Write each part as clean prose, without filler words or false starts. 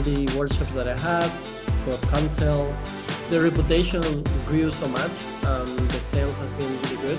all the workshops that I had got canceled. The reputation grew so much, the sales has been really good.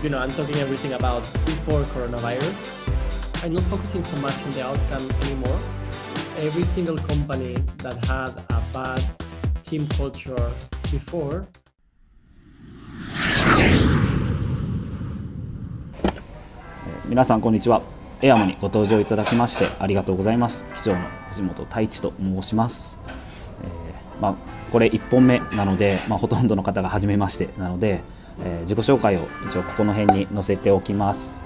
You know, I'm talking everything about before coronavirus. I'm not focusing so much on the outcome anymore. Every single company that had a bad team culture before.皆さんこんにちは。AirMoにご搭乗いただきましてありがとうございます。機長の藤本太一と申します。これ1本目なので、ほとんどの方が初めましてなので、自己紹介を一応ここの辺に載せておきます。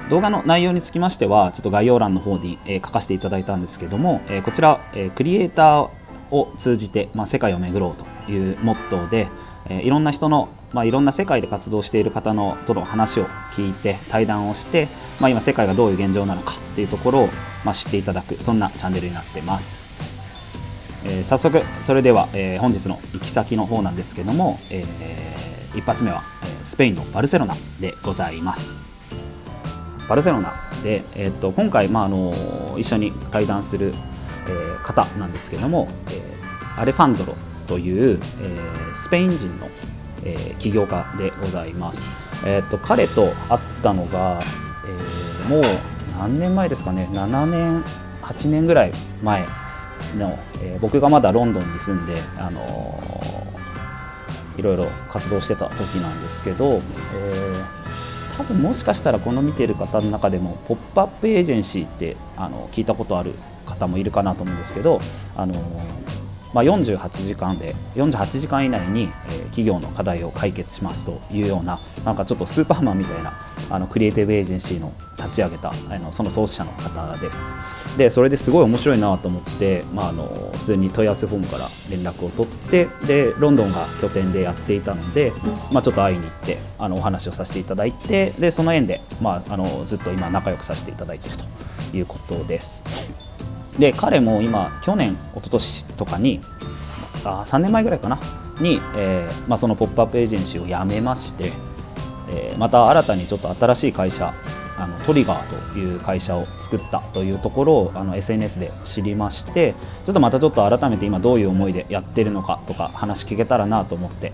動画の内容につきましてはちょっと概要欄の方に、書かせていただいたんですけども、こちら、クリエイターを通じて、世界を巡ろうというモットーで、いろんな人の、いろんな世界で活動している方のとの話を聞いて対談をして、今世界がどういう現状なのかっていうところを、知っていただく、そんなチャンネルになっています。早速それでは、本日の行き先の方なんですけども、一発目は、スペインのバルセロナでございます。バルセロナで、今回、一緒に対談する、方なんですけども、アレファンドロという、スペイン人の、起業家でございます。彼と会ったのが、もう何年前ですかね、7年8年ぐらい前の、僕がまだロンドンに住んで、いろいろ活動してた時なんですけど、多分もしかしたらこの見ている方の中でもポップアップエージェンシーって聞いたことある方もいるかなと思うんですけど、48時間以内に、企業の課題を解決しますというような、なんかちょっとスーパーマンみたいなクリエイティブエージェンシーの立ち上げたその創始者の方です。でそれですごい面白いなと思って、普通に問い合わせフォームから連絡を取って、でロンドンが拠点でやっていたので、ちょっと会いに行ってお話をさせていただいて、でその縁で、ずっと今仲良くさせていただいているということです。で彼も今去年一昨年とかに3年前ぐらいかなに、そのポップアップエージェンシーを辞めまして、また新たにちょっと新しい会社トリガーという会社を作ったというところをSNS で知りまして、ちょっと改めて今どういう思いでやってるのかとか話聞けたらなと思って、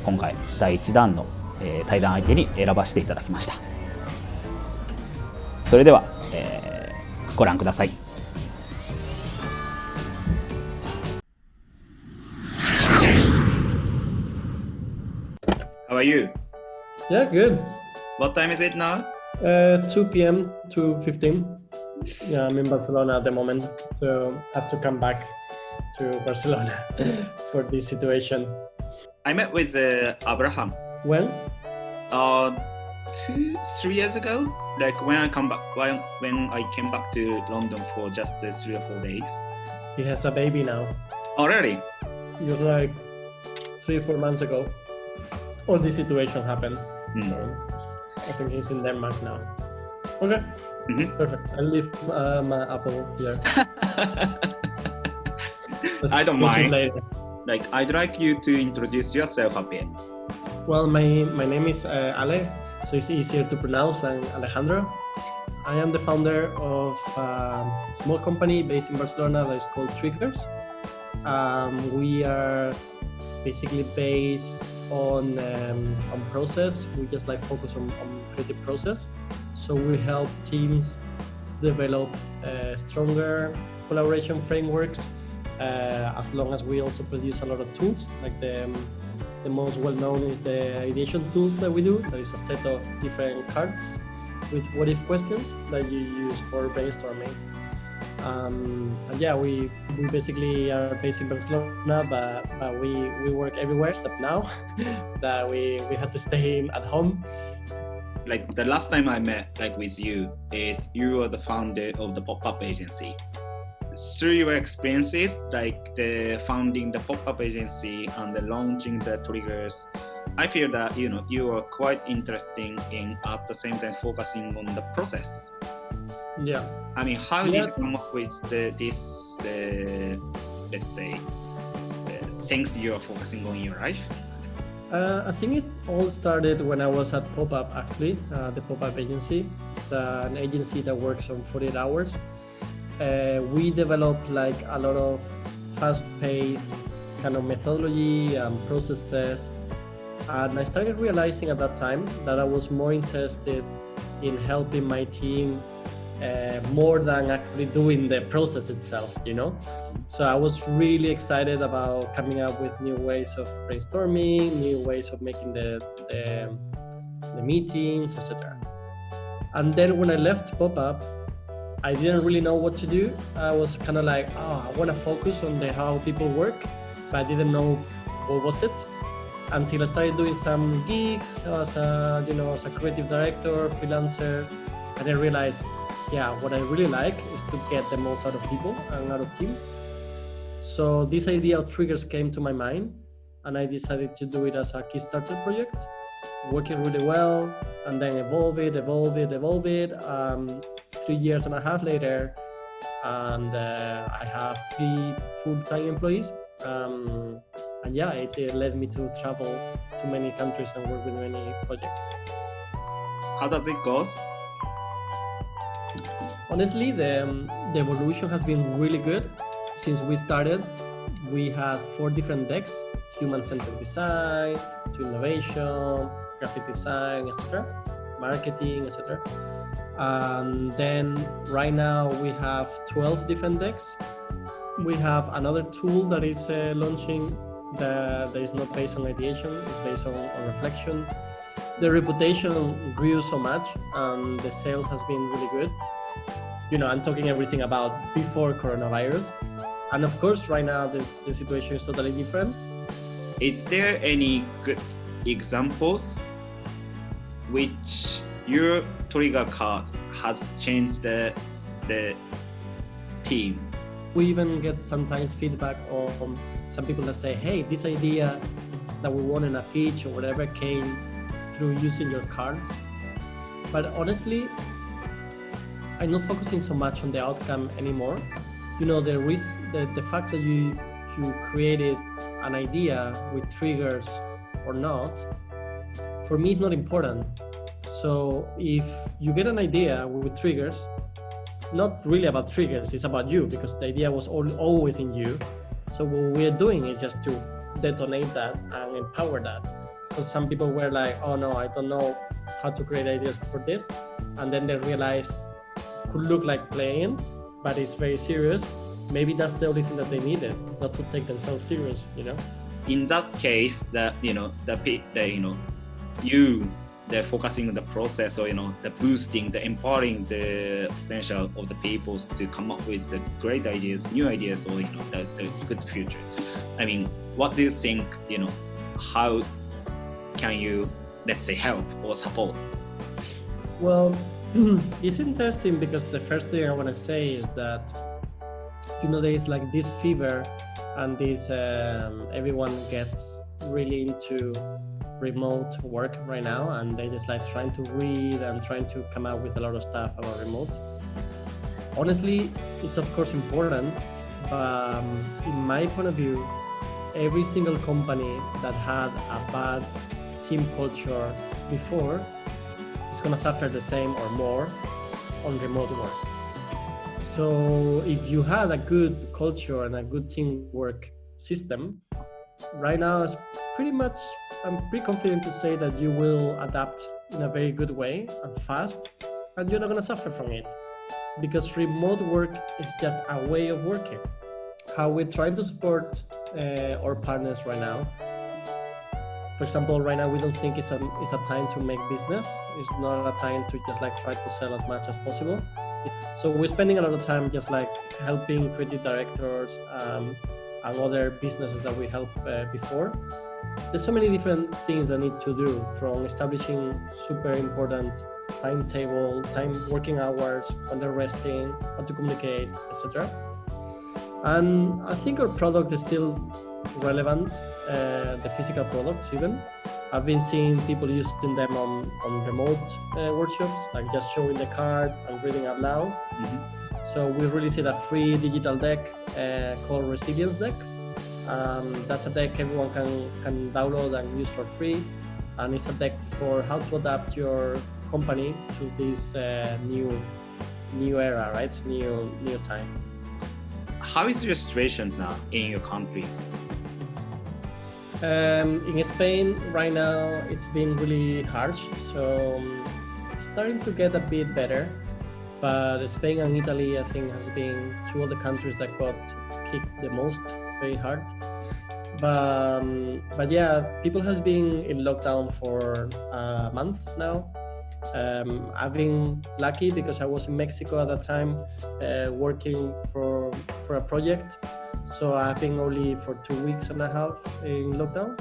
今回第1弾の、対談相手に選ばせていただきました。それでは、ご覧ください。How are you? Yeah, good. What time is it now? 2 p.m. to 15. Yeah, I'm in Barcelona at the moment, so I have to come back to Barcelona for this situation. I met with Abraham. When? 2-3 years ago. Like when I came back to London for just 3 or 4 days. He has a baby now. Oh, really? It was like 3-4 months ago. All this situation happened. So I think he's in Denmark now. Okay, perfect. I'll leave my Apple here. I don't mind. Like, I'd like you to introduce yourself a bit. Well, my name is Ale, so it's easier to pronounce than Alejandro. I am the founder of a small company based in Barcelona that is called Triggers. We are basically based on process. We just focus on creative process. So we help teams develop stronger collaboration frameworks, as long as we also produce a lot of tools. Like the most well-known is the ideation tools that we do. There is a set of different cards with what-if questions that you use for brainstorming. And yeah, we basically are based in Barcelona, but we work everywhere except now that we had to stay at home. Like the last time I met with you is you were the founder of the pop-up agency. Through your experiences, like the founding the pop-up agency and the launching the Triggers, I feel that you are quite interesting in at the same time focusing on the process. Yeah. I mean, how did you come up with this let's say things you are focusing on in your life? I think it all started when I was at Pop-Up, actually, the Pop-Up agency. It's an agency that works on 48 hours. we developed like a lot of fast-paced kind of methodology and processes. And I started realizing at that time that I was more interested in helping my team more than actually doing the process itself, you know? So I was really excited about coming up with new ways of brainstorming, new ways of making the meetings, etc. And then when I left Pop-Up, I didn't really know what to do. I was kind of like, I want to focus on how people work, but I didn't know what was it until I started doing some gigs as a creative director, freelancer, and I realized, what I really like is to get the most out of people and out of teams. So this idea of Triggers came to my mind, and I decided to do it as a Kickstarter project, working really well, and then evolve it. 3.5 years later, and I have 3 full-time employees. It led me to travel to many countries and work with many projects. How does it go? Honestly, the evolution has been really good. Since we started, we had 4 different decks: human-centered design, to innovation, graphic design, etc., marketing, etc. And then right now we have 12 different decks. We have another tool that is launching that is not based on ideation, it's based on reflection. The reputation grew so much and the sales has been really good. I'm talking everything about before coronavirus. And of course, right now the situation is totally different. Is there any good examples which your trigger card has changed the team? We even get sometimes feedback on some people that say, hey, this idea that we want in a pitch or whatever came through using your cards. But honestly, I'm not focusing so much on the outcome anymore. The fact that you created an idea with triggers or not, for me, it's not important. So if you get an idea with triggers, it's not really about triggers, it's about you, because the idea was always in you. So what we're doing is just to detonate that and empower that. Because some people were like, oh no, I don't know how to create ideas for this. And then they realized it could look like playing, but it's very serious. Maybe that's the only thing that they needed, not to take themselves serious, In that case, they're focusing on the process, or the boosting, the empowering the potential of the people to come up with the great ideas, new ideas, or the good future. I mean, what do you think? How can you, let's say, help or support? Well, it's interesting because the first thing I want to say is that there is like this fever, and this everyone gets really into remote work right now, and they just like trying to read and trying to come up with a lot of stuff about remote. Honestly, it's of course important, but in my point of view, every single company that had a bad team culture before is going to suffer the same or more on remote work. So if you had a good culture and a good teamwork system, right now it's I'm pretty confident to say that you will adapt in a very good way and fast, and you're not going to suffer from it, because remote work is just a way of working. How we're trying to support our partners right now. For example, right now we don't think it's a time to make business. It's not a time to just like try to sell as much as possible. So we're spending a lot of time just like helping creative directors and other businesses that we helped before. There's so many different things that need to do, from establishing super important timetable, working hours, when they're resting, how to communicate, etc. And I think our product is still relevant, the physical products even. I've been seeing people using them on remote workshops, like just showing the card and reading out loud. Mm-hmm. So we released a free digital deck called Resilience Deck. That's a deck everyone can download and use for free. And it's a deck for how to adapt your company to this new new era, right? New time. How is your situation now in your country? In Spain right now, it's been really harsh, so it's starting to get a bit better. But Spain and Italy, I think, has been two of the countries that got kicked the most, very hard. But yeah, people have been in lockdown for a month now. I've been lucky because I was in Mexico at that time, working for a project. So I've been only for 2.5 weeks in lockdown.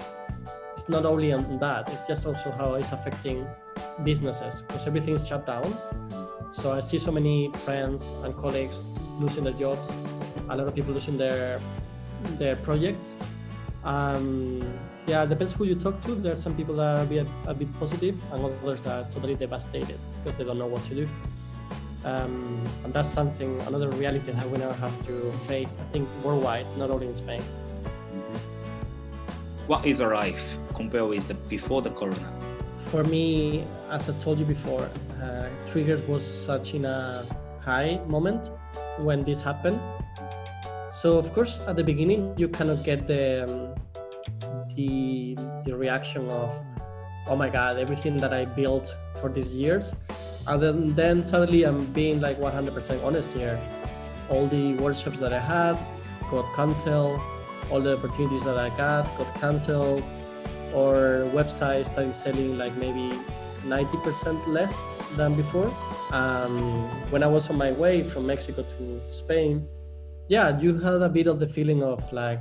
It's not only on that, it's just also how it's affecting businesses because everything's shut down. So I see so many friends and colleagues losing their jobs, a lot of people losing their projects. Yeah, it depends who you talk to. There are some people that are a bit positive and others that are totally devastated because they don't know what to do. And that's another reality that we now have to face, I think, worldwide, not only in Spain. What is your life compared with before the corona? For me, as I told you before, Triggers was such in a high moment when this happened. So of course, at the beginning, you cannot get the reaction of, oh my God, everything that I built for these years. And then suddenly I'm being like 100% honest here. All the workshops that I had got canceled. All the opportunities that I got canceled. Or websites started selling like maybe 90% less than before. When I was on my way from Mexico to Spain, yeah, you had a bit of the feeling of like,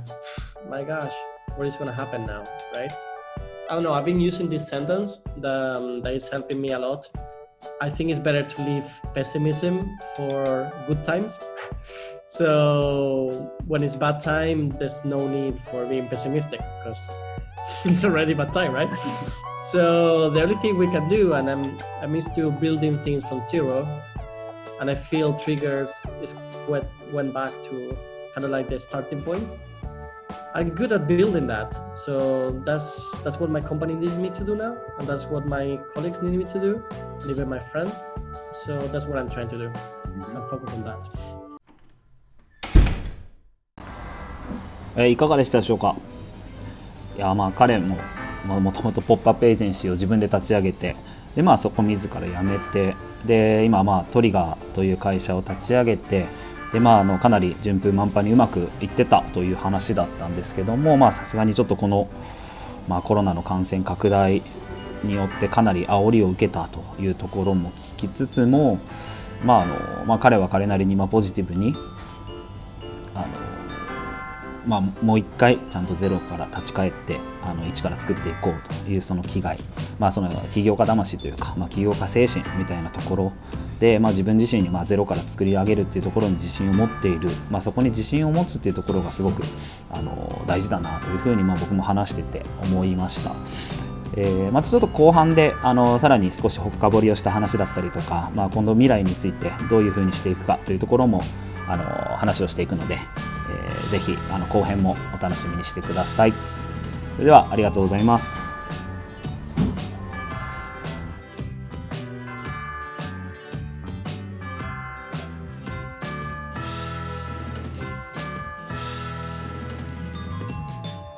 my gosh, what is going to happen now, right? I don't know, I've been using this sentence that is helping me a lot. I think it's better to leave pessimism for good times. So when it's bad time, there's no need for being pessimistic because it's already bad time, right? So the only thing we can do, and I'm used to building things from zero, and I feel Triggers is what went back to kind of like the starting point. I'm good at building that, so that's what my company needs me to do now, and that's what my colleagues need me to do, and even my friends. So that's what I'm trying to do. I'm focused on that. いかがでしたでしょうか。いや彼ももともとポップアップエージェンシーを自分で立ち上げて、でそこ自ら辞めて、で今トリガーという会社を立ち上げて、でかなり順風満帆にうまくいってたという話だったんですけども、さすがにちょっとこの、コロナの感染拡大によってかなり煽りを受けたというところも聞きつつも、彼は彼なりにポジティブにもう一回ちゃんとゼロから立ち返って一から作っていこうというその気概、その起業家魂というか、起業家精神みたいなところで、自分自身にゼロから作り上げるっていうところに自信を持っている、そこに自信を持つっていうところがすごく大事だなというふうに僕も話してて思いました。またちょっと後半でさらに少し深掘りをした話だったりとか、今度未来についてどういうふうにしていくかというところも話をしていくので、ぜひ後編もお楽しみにしてください。それではありがとうございます。